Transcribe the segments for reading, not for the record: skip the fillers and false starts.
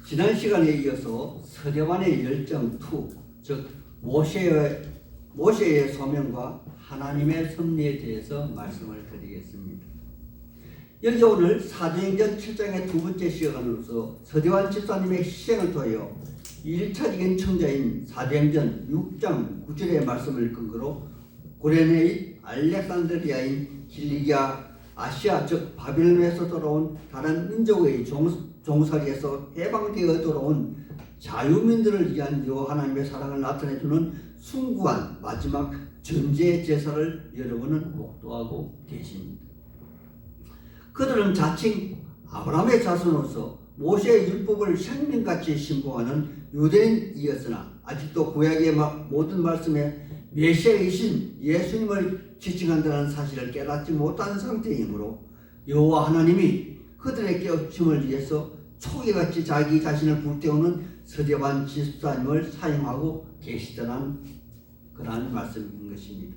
지난 시간에 이어서 서대반의 열정 2, 즉 모세의 소명과 하나님의 섭리에 대해서 말씀을 드리겠습니다. 여기 오늘 사도행전 7장의 두 번째 시간으로서 서대반 집사님의 희생을 통하여 1차적인 청자인 사도행전 6장 9절의 말씀을 근거로 고레네의 알렉산드리아인 길리기아 아시아 즉 바빌론에서 돌아온 다른 민족의 종살이에서 해방되어 돌아온 자유민들을 위한 여호와 하나님의 사랑을 나타내주는 숭고한 마지막 전제 제사를 여러분은 목도하고 계십니다. 그들은 자칭 아브라함의 자손으로서 모세의 율법을 생명같이 신봉하는 유대인이었으나 아직도 구약의 모든 말씀에 메시아이신 예수님을 지칭한다는 사실을 깨닫지 못한 상태이므로 여호와 하나님이 그들의 깨우침을 위해서 초기같이 자기 자신을 불태우는 서대반 집사님을 사용하고 계시다는 그러한 말씀인 것입니다.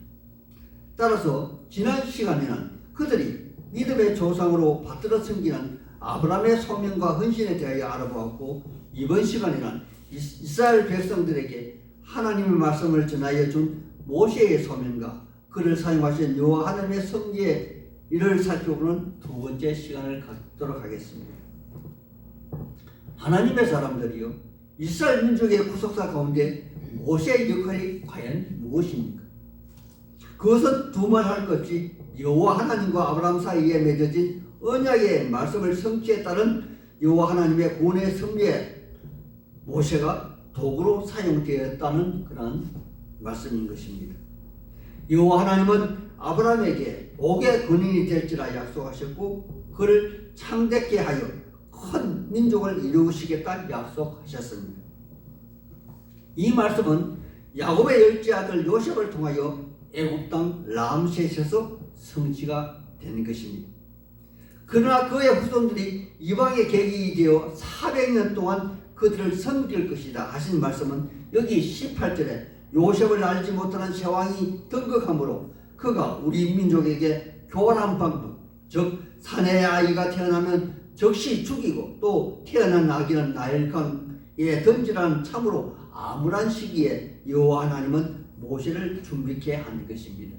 따라서 지난 시간에는 그들이 믿음의 조상으로 받들어 섬기는 아브라함의 소명과 헌신에 대하여 알아보았고, 이번 시간에는 이스라엘 백성들에게 하나님의 말씀을 전하여 준 모세의 소명과 그를 사용하신 여호와 하나님의 섭리의 일을 살펴보는 두 번째 시간을 갖도록 하겠습니다. 하나님의 사람들이요, 이스라엘 민족의 구속사 가운데 모세의 역할이 과연 무엇입니까? 그것은 두말할 것 없이 여호와 하나님과 아브라함 사이에 맺어진 언약의 말씀을 성취에 따른 여호와 하나님의 구원의 섭리에 모세가 도구로 사용되었다는 그런 말씀인 것입니다. 여호와 하나님은 아브라함에게 복의 근인이 될지라 약속하셨고, 그를 창대케 하여 큰 민족을 이루시겠다 약속하셨습니다. 이 말씀은 야곱의 열째 아들 요셉을 통하여 애굽 땅 람셋에서 성취가 된 것입니다. 그러나 그의 후손들이 이방의 계기가 되어 400년 동안 그들을 섬길 것이다 하신 말씀은 여기 18절에 요셉을 알지 못하는 제왕이 등극함으로 그가 우리 민족에게 교활한 방법, 즉 사내의 아이가 태어나면 즉시 죽이고 또 태어난 아기는 나일강에 던지라는 참으로 암울한 시기에 여호와 하나님은 모세를 준비케 한 것입니다.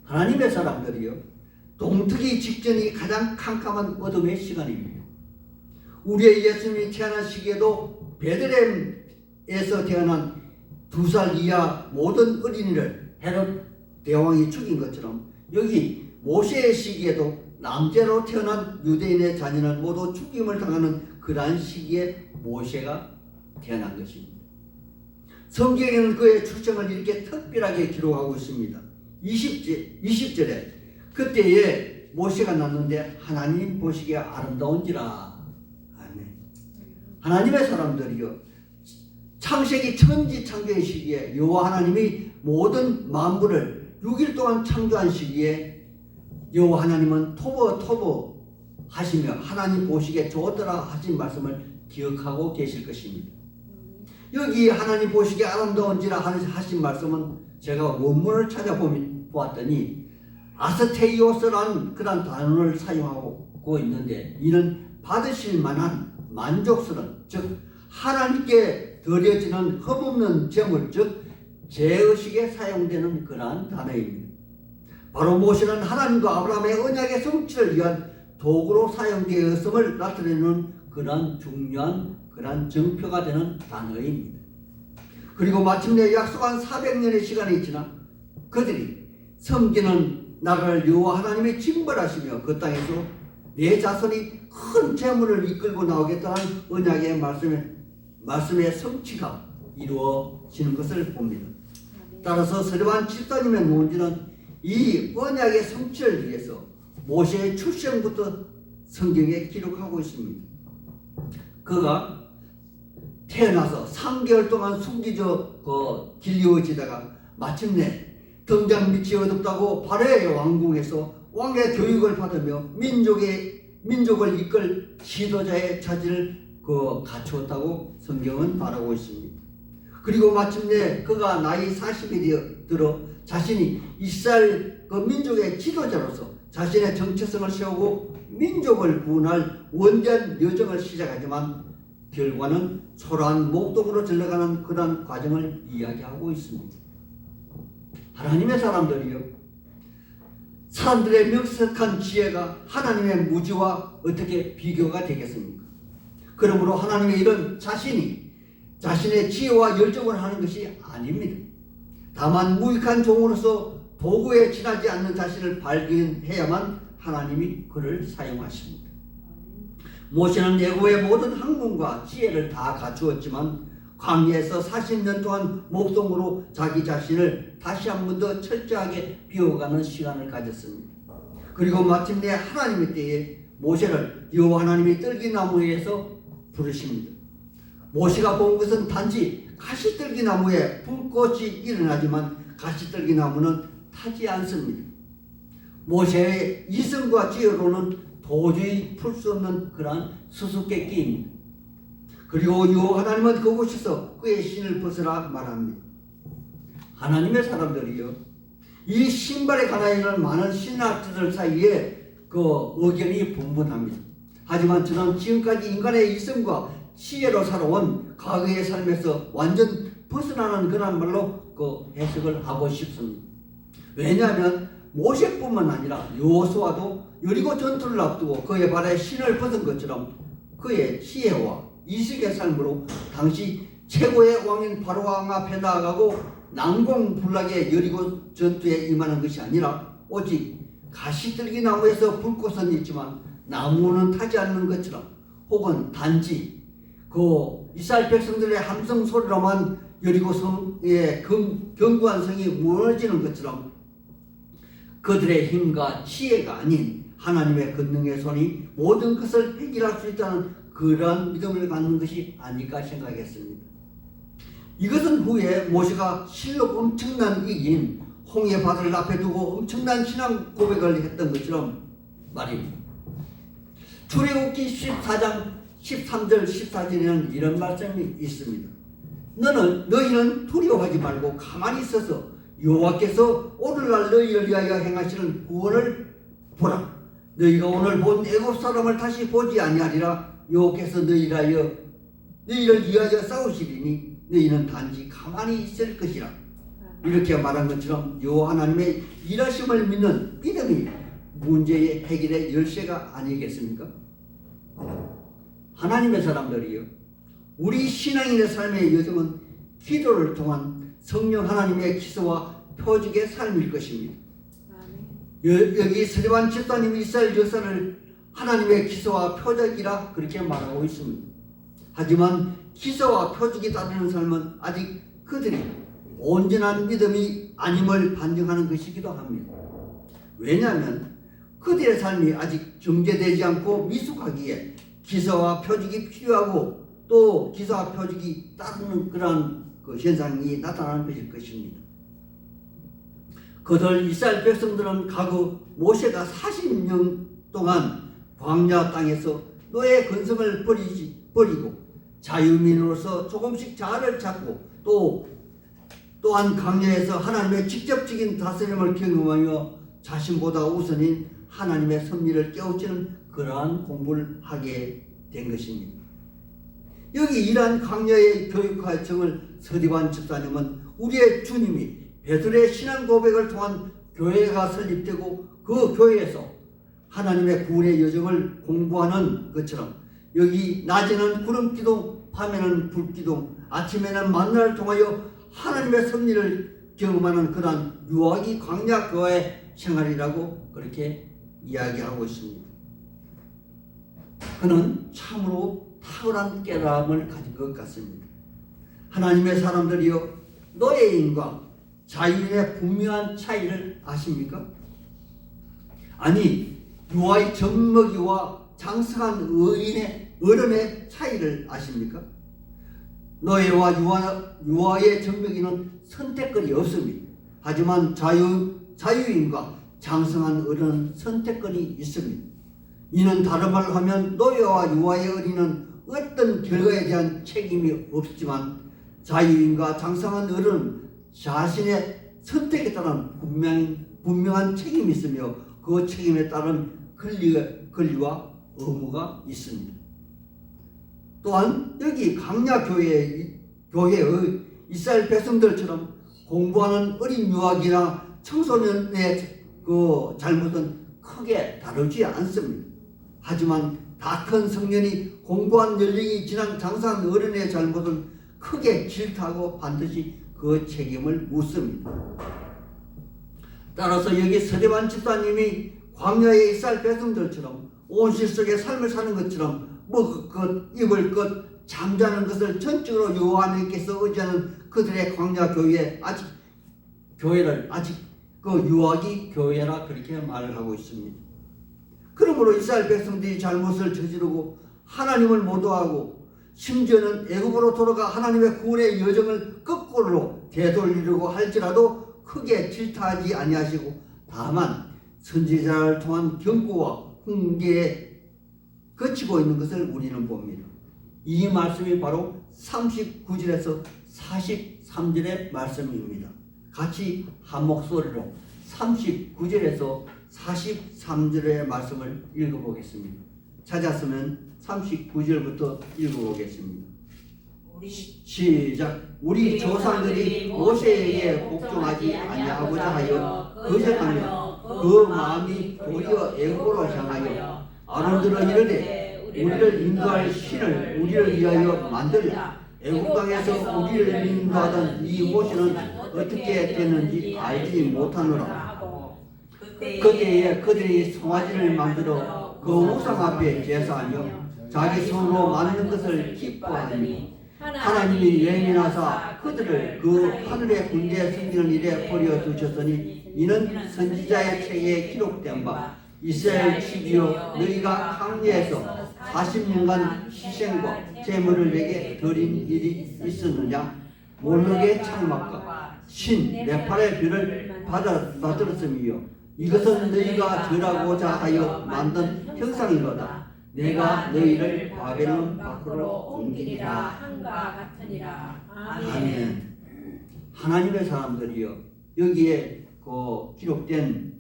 하나님의 사람들이요, 동트기 직전이 가장 캄캄한 어둠의 시간입니다. 우리의 예수님이 태어난 시기에도 베들레헴에서 태어난 2살 이하 모든 어린이를 헤롯 대왕이 죽인 것처럼 여기 모세의 시기에도 남자로 태어난 유대인의 자녀는 모두 죽임을 당하는 그러한 시기에 모세가 태어난 것입니다. 성경에는 그의 출생을 이렇게 특별하게 기록하고 있습니다. 20절에 그때에 모세가 낳는데 하나님 보시기에 아름다운지라. 아멘. 하나님의 사람들이요, 창세기 천지 창조의 시기에 여호와 하나님이 모든 만물을 6일 동안 창조한 시기에 여호와 하나님은 토보 하시며 하나님 보시기에 좋더라 하신 말씀을 기억하고 계실 것입니다. 여기 하나님 보시기에 아름다운지라 하신 말씀은 제가 원문을 찾아보았더니 아스테이오스라는 그런 단어를 사용하고 있는데, 이는 받으실 만한 만족스러운, 즉 하나님께 드려지는 흠없는 제물, 즉 제의식에 사용되는 그러한 단어입니다. 바로 모세는 하나님과 아브라함의 언약의 성취를 위한 도구로 사용되었음을 나타내는 그러한 중요한 그러한 정표가 되는 단어입니다. 그리고 마침내 약속한 400년의 시간이 지나 그들이 섬기는 나라를 여호와 하나님이 징벌하시며 그 땅에서 내 자손이 큰 재물을 이끌고 나오겠다는 언약의 말씀의 성취가 이루어지는 것을 봅니다. 따라서 서대반 집사님의 논지는 이 언약의 성취를 위해서 모세의 출생부터 성경에 기록하고 있습니다. 그가 태어나서 3개월 동안 숨기져 길리워지다가 마침내 등잔 밑이 어둡다고 바로의 왕궁에서 왕의 교육을 받으며 민족을 이끌 지도자의 자질을 갖추었다고 성경은 말하고 있습니다. 그리고 마침내 그가 나이 40이 들어 자신이 이스라엘 민족의 지도자로서 자신의 정체성을 세우고 민족을 구원할 원대한 여정을 시작하지만 결과는 초라한 목동으로 들러가는 그런 과정을 이야기하고 있습니다. 하나님의 사람들이요, 사람들의 명석한 지혜가 하나님의 무지와 어떻게 비교가 되겠습니까? 그러므로 하나님의 이런 자신이 자신의 지혜와 열정을 하는 것이 아닙니다. 다만 무익한 종으로서 도구에 지나지 않는 자신을 발견해야만 하나님이 그를 사용하십니다. 모세는 애고의 모든 학문과 지혜를 다 갖추었지만 광야에서 40년 동안 목동으로 자기 자신을 다시 한 번 더 철저하게 비워가는 시간을 가졌습니다. 그리고 마침내 하나님의 때에 모세를 여호와 하나님이 떨기나무에서 부르십니다. 모세가 본 것은 단지 가시떨기나무에 불꽃이 일어나지만 가시떨기나무는 타지 않습니다. 모세의 이성과 지혜로는 도저히 풀 수 없는 그러한 수수께끼입니다. 그리고 여호와 하나님은 그곳에서 그의 신을 벗으라 말합니다. 하나님의 사람들이요, 이 신발에 관하여 있는 많은 신학자들 사이에 그 의견이 분분합니다. 하지만 저는 지금까지 인간의 이성과 지혜로 살아온 과거의 삶에서 완전 벗어나는 그런 말로 그 해석을 하고 싶습니다. 왜냐하면 모세뿐만 아니라 여호수아도 여리고 전투를 앞두고 그의 발에 신을 벗은 것처럼 그의 지혜와 이식의 삶으로 당시 최고의 왕인 바로왕 앞에 나아가고 난공불락의 여리고 전투에 임하는 것이 아니라 오직 가시떨기 나무에서 불꽃은 있지만 나무는 타지 않는 것처럼, 혹은 단지 그 이스라엘 백성들의 함성 소리로만 여리고 성의 견고한 성이 무너지는 것처럼 그들의 힘과 지혜가 아닌 하나님의 권능의 손이 모든 것을 해결할 수 있다는 그러한 믿음을 갖는 것이 아닐까 생각했습니다. 이것은 후에 모세가 실로 엄청난 이긴 홍해 바다를 앞에 두고 엄청난 신앙 고백을 했던 것처럼 말입니다. 출애굽기 14장 13절 14절에는 이런 말씀이 있습니다. 너희는 두려워하지 말고 가만히 있어서 여호와께서 오늘날 너희를 위하여 행하시는 구원을 보라. 너희가 오늘 본 애굽 사람을 다시 보지 아니하리라. 여호와께서 너희를 위하여 싸우시리니 너희는 단지 가만히 있을 것이라. 이렇게 말한 것처럼 여호와 하나님의 일하심을 믿는 믿음이 문제의 해결의 열쇠가 아니겠습니까? 하나님의 사람들이요, 우리 신앙인의 삶의 여정은 기도를 통한 성령 하나님의 기소와 표적의 삶일 것입니다. 여기 스데반 집사님이 이스라엘 역사를 하나님의 기소와 표적이라 그렇게 말하고 있습니다. 하지만 기소와 표적이 따르는 삶은 아직 그들이 온전한 믿음이 아님을 반증하는 것이기도 합니다. 왜냐하면 그들의 삶이 아직 정제되지 않고 미숙하기에 기소와 표적이 필요하고 또 기소와 표적이 따르는 그러한 그 현상이 나타나는 것일 것입니다. 그들 이스라엘 백성들은 과거 모세가 40년 동안 광야 땅에서 노예 근성을 버리고 자유민으로서 조금씩 자아를 찾고 또한 광야에서 하나님의 직접적인 다스림을 경험하며 자신보다 우선인 하나님의 섭리를 깨우치는 그러한 공부를 하게 된 것입니다. 여기 이러한 광야의 교육 과정을 서디반 집사님은 우리의 주님이 베드로의 신앙 고백을 통한 교회가 설립되고 그 교회에서 하나님의 구원의 여정을 공부하는 것처럼 여기 낮에는 구름기둥, 밤에는 불기둥, 아침에는 만나를 통하여 하나님의 섭리를 경험하는 그러한 유아기 광야 교회 생활이라고 그렇게 이야기하고 있습니다. 그는 참으로 탁월한 깨달음을 가진 것 같습니다. 하나님의 사람들이여, 노예인과 자유인의 분명한 차이를 아십니까? 아니, 유아의 젖먹이와 장성한 어른의 차이를 아십니까? 노예와 유아의 젖먹이는 선택권이 없습니다. 하지만 자유인과 장성한 어른은 선택권이 있습니다. 이는 다른 말로 하면 노예와 유아의 어린은 어떤 결과에 대한 책임이 없지만 자유인과 장성한 어른은 자신의 선택에 따른 분명한 책임이 있으며 그 책임에 따른 권리와 의무가 있습니다. 또한 여기 강야 교회의 이스라엘 백성들처럼 공부하는 어린 유아기나 청소년의 그 잘못은 크게 다루지 않습니다. 하지만 다 큰 성년이 공부한 연령이 지난 장사한 어른의 잘못은 크게 질타하고 반드시 그 책임을 묻습니다. 따라서 여기 서대반 집사님이 광야의 이스라엘 백성들처럼 온실 속에 삶을 사는 것처럼 먹을 것, 입을 것, 잠자는 것을 전적으로 여호와 하나님께서 의지하는 그들의 광야 교회를 아직 그 유아기 교회라 그렇게 말을 하고 있습니다. 그러므로 이스라엘 백성들이 잘못을 저지르고 하나님을 모독하고 심지어는 애굽으로 돌아가 하나님의 구원의 여정을 거꾸로 되돌리려고 할지라도 크게 질타하지 아니하시고 다만 선지자를 통한 경고와 훈계에 거치고 있는 것을 우리는 봅니다. 이 말씀이 바로 39절에서 43절의 말씀입니다. 같이 한 목소리로 39절에서 43절의 말씀을 읽어보겠습니다. 찾았으면 39절부터 읽어보겠습니다. 시작. 우리 조상들이 모세에게 복종하지 아니하고자 하여 거절하며 그 마음이 도리어 애굽으로 향하여 아론들은 이르되 우리를 인도할 신을 우리를 위하여 만들라. 애굽 땅에서 우리를 인도하던 이 모세는 어떻게 됐는지 알지 못하노라. 그때에 그들이 송아지를 만들어 그 우상 앞에 제사하며 자기 손으로 만든 것을 기뻐하니 하나님이 예민하사 그들을 그 하늘의 군대에 섬기는 일에 버려 두셨으니 이는 선지자의 책에 기록된 바 이스라엘 집이여 너희가 광야에서 40년간 희생과 제물을 내게 드린 일이 있었느냐. 몰록의 창막과 신 네팔의 별을 받들었음이요 이것은 너희가 절하고자 하여 만든 형상이로다. 내가 너희를 바벨론 밖으로 옮기리라 한과 같으니라. 아멘. 하나님의 사람들이여 여기에 기록된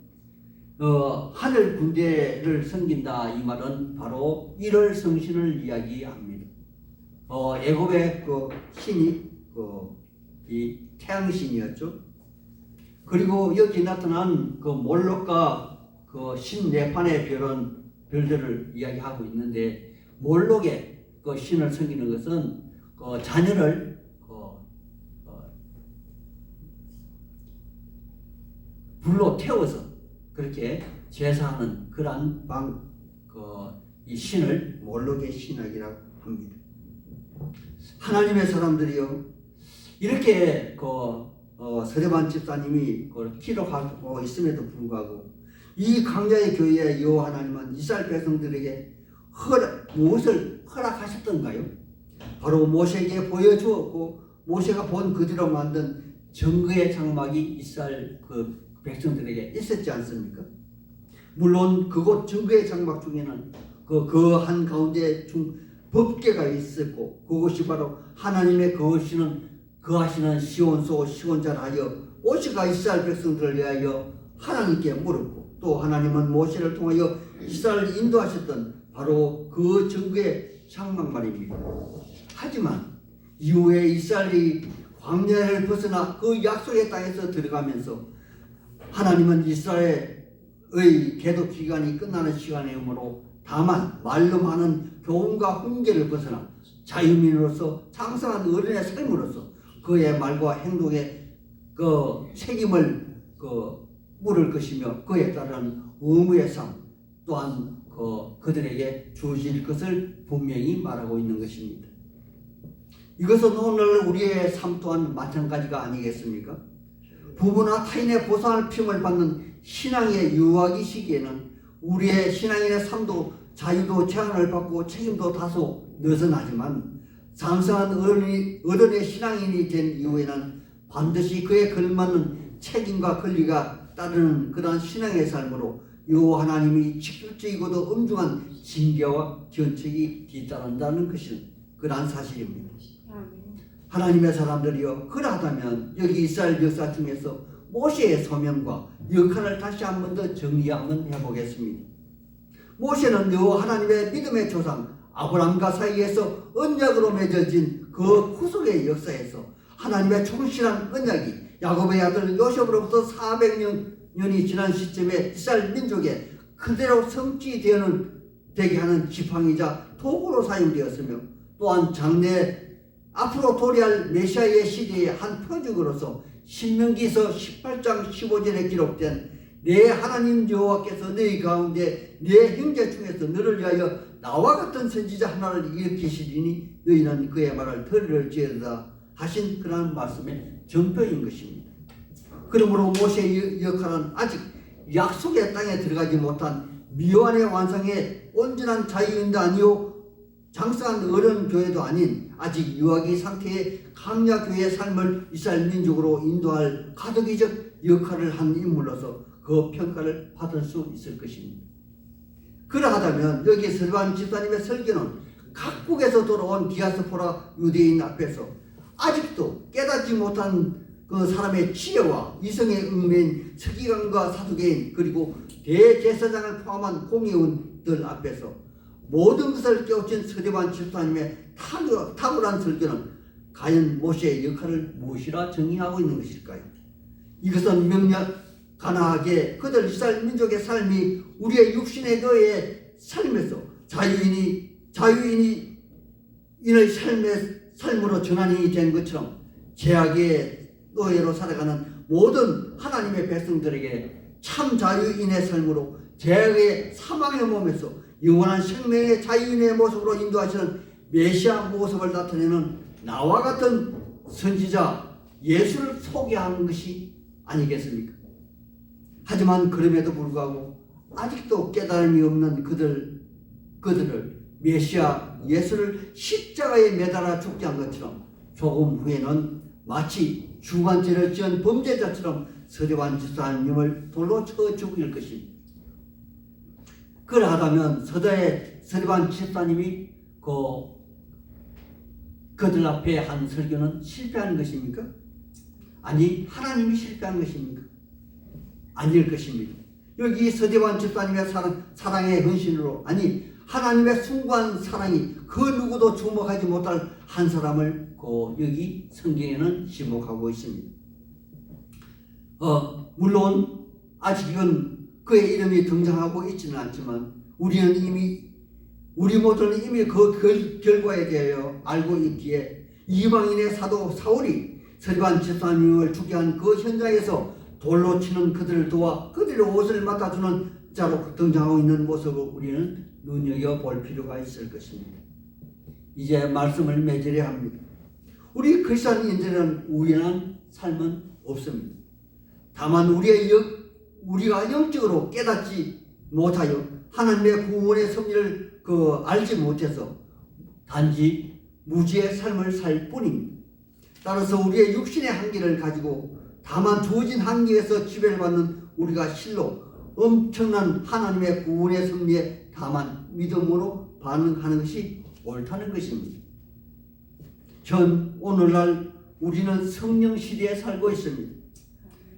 하늘 군대를 섬긴다 이 말은 바로 일월 성신을 이야기합니다. 애굽의 그 신이 이 태양신이었죠. 그리고 여기 나타난 그 몰록과 그 신네판의 별들을 이야기하고 있는데 몰록의 그 신을 섬기는 것은 그 자녀를 불로 태워서 그렇게 제사하는 그러한 이 신을 몰록의 신학이라고 합니다. 하나님의 사람들이요 이렇게 서대반 집사님이 기록하고 있음에도 불구하고 이 강자의 교회의 여호와 하나님은 이스라엘 백성들에게 무엇을 허락하셨던가요? 바로 모세에게 보여주었고 모세가 본 그대로 만든 정거의 장막이 이스라엘 그 백성들에게 있었지 않습니까? 물론 그곳 정거의 장막 중에는 그 한 가운데 법궤가 있었고 그것이 바로 하나님의 거하시는 시온소 시온자하여 모세가 이스라엘 백성들을 위하여 하나님께 물었고 또 하나님은 모세를 통하여 이스라엘을 인도하셨던 바로 그 정거의 장막 말입니다. 하지만 이후에 이스라엘이 광야를 벗어나 그 약속의 땅에서 들어가면서 하나님은 이스라엘의 계도 기간이 끝나는 시간이므로 다만 말로 많은 교훈과 훈계를 벗어나 자유민으로서 장성한 어른의 삶으로서 그의 말과 행동에 그 책임을 물을 것이며 그에 따른 의무의 삶 또한 그들에게 주어질 것을 분명히 말하고 있는 것입니다. 이것은 오늘 우리의 삶 또한 마찬가지가 아니겠습니까? 부부나 타인의 보상을 피임을 받는 신앙의 유아기 시기에는 우리의 신앙인의 삶도 자유도 제한을 받고 책임도 다소 느슨하지만 장성한 어른의 신앙인이 된 이후에는 반드시 그에 걸맞는 책임과 권리가 따르는 그러한 신앙의 삶으로 여호와 하나님이 직접적이고도 엄중한 징계와 견책이 뒤따른다는 것은 그러한 사실입니다. 하나님의 사람들이여 그러하다면 여기 이스라엘 역사 중에서 모세의 소명과 역할을 다시 한 번 더 정리 한번 해보겠습니다. 모세는 여호와 하나님의 믿음의 조상 아브라함과 사이에서 언약으로 맺어진 그 구속의 역사에서 하나님의 충실한 언약이 야곱의 아들 요셉으로부터 400년이 지난 시점에 이스라엘 민족에 그대로 성취되게 하는 지팡이자 도구로 사용되었으며 또한 장래 앞으로 도래할 메시아의 시대의 한 표적으로서 신명기서 18장 15절에 기록된 내 하나님 여호와께서 너희 가운데 내 형제 중에서 너를 위하여 나와 같은 선지자 하나를 일으키시리니 너희는 그의 말을 들을지어다 하신 그러한 말씀의 전표인 것입니다. 그러므로 모세의 역할은 아직 약속의 땅에 들어가지 못한 미완의 완성의 온전한 자유인도 아니요 장성한 어른 교회도 아닌 아직 유아기 상태의 강야 교회의 삶을 이스라엘 민족으로 인도할 가덕이적 역할을 한 인물로서 그 평가를 받을 수 있을 것입니다. 그러하다면 여기 서리반 집사님의 설교는 각국에서 돌아온 디아스포라 유대인 앞에서 아직도 깨닫지 못한 그 사람의 지혜와 이성의 얽매인 서기관과 사두개인 그리고 대제사장을 포함한 공의원들 앞에서 모든 것을 깨우친 서리반 집사님의 탁월한 설교는 과연 모세의 역할을 무엇이라 정의하고 있는 것일까요? 이것은 명령가나하게 그들 이스라엘 민족의 삶이 우리의 육신의 너의 삶에서 자유인의 삶으로 전환이 된 것처럼 죄악의 노예로 살아가는 모든 하나님의 백성들에게 참 자유인의 삶으로 죄악의 사망의 몸에서 영원한 생명의 자유인의 모습으로 인도하시는 메시아 모습을 나타내는 나와 같은 선지자 예수를 소개하는 것이 아니겠습니까? 하지만 그럼에도 불구하고 아직도 깨달음이 없는 그들을 메시아 예수를 십자가에 매달아 죽게 한 것처럼 조금 후에는 마치 주관죄를 지은 범죄자처럼 서리반 집사님을 돌로 쳐 죽일 것입니다. 그러하다면 서다의 서리반 집사님이 그들 앞에 한 설교는 실패한 것입니까? 아니 하나님이 실패한 것입니까? 아닐 것입니다. 여기 서대반 집사님의 사랑의 헌신으로 아니 하나님의 숭고한 사랑이 그 누구도 주목하지 못할 한 사람을 여기 성경에는 지목하고 있습니다. 물론 아직은 그의 이름이 등장하고 있지는 않지만 우리 모두는 이미 그 결과에 대하여 알고 있기에 이방인의 사도 사울이 서리반 집사님을 죽게 한 그 현장에서 돌로 치는 그들을 도와 그들의 옷을 맡아주는 자로 등장하고 있는 모습을 우리는 눈여겨볼 필요가 있을 것입니다. 이제 말씀을 맺으려 합니다. 우리 크리스천인들은 우연한 삶은 없습니다. 다만 우리가 영적으로 깨닫지 못하여 하나님의 구원의 섭리를 알지 못해서 단지 무지의 삶을 살 뿐입니다. 따라서 우리의 육신의 한계를 가지고 다만 주어진 한계에서 지배를 받는 우리가 실로 엄청난 하나님의 구원의 섭리에 다만 믿음으로 반응하는 것이 옳다는 것입니다. 오늘날 우리는 성령 시대에 살고 있습니다.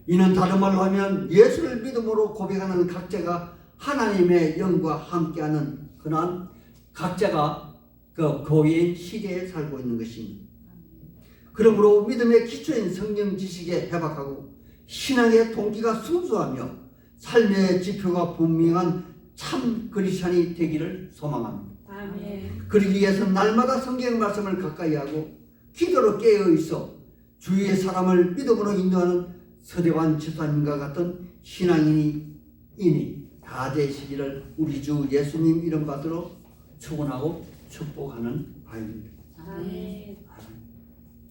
이는 다른 말로 하면 예수를 믿음으로 고백하는 각자가 하나님의 영과 함께하는 그러한 각자가 교회의 시대에 살고 있는 것입니다. 그러므로 믿음의 기초인 성경 지식에 해박하고 신앙의 동기가 순수하며 삶의 지표가 분명한 참 그리스찬이 되기를 소망합니다. 아멘. 그러기 위해서 날마다 성경 말씀을 가까이 하고 기도로 깨어 있어 주위의 사람을 믿음으로 인도하는 서대반 집사님과 같은 신앙인이 다 되시기를 우리 주 예수님 이름 받들어 축원하고 축복하는 바입니다. 아멘.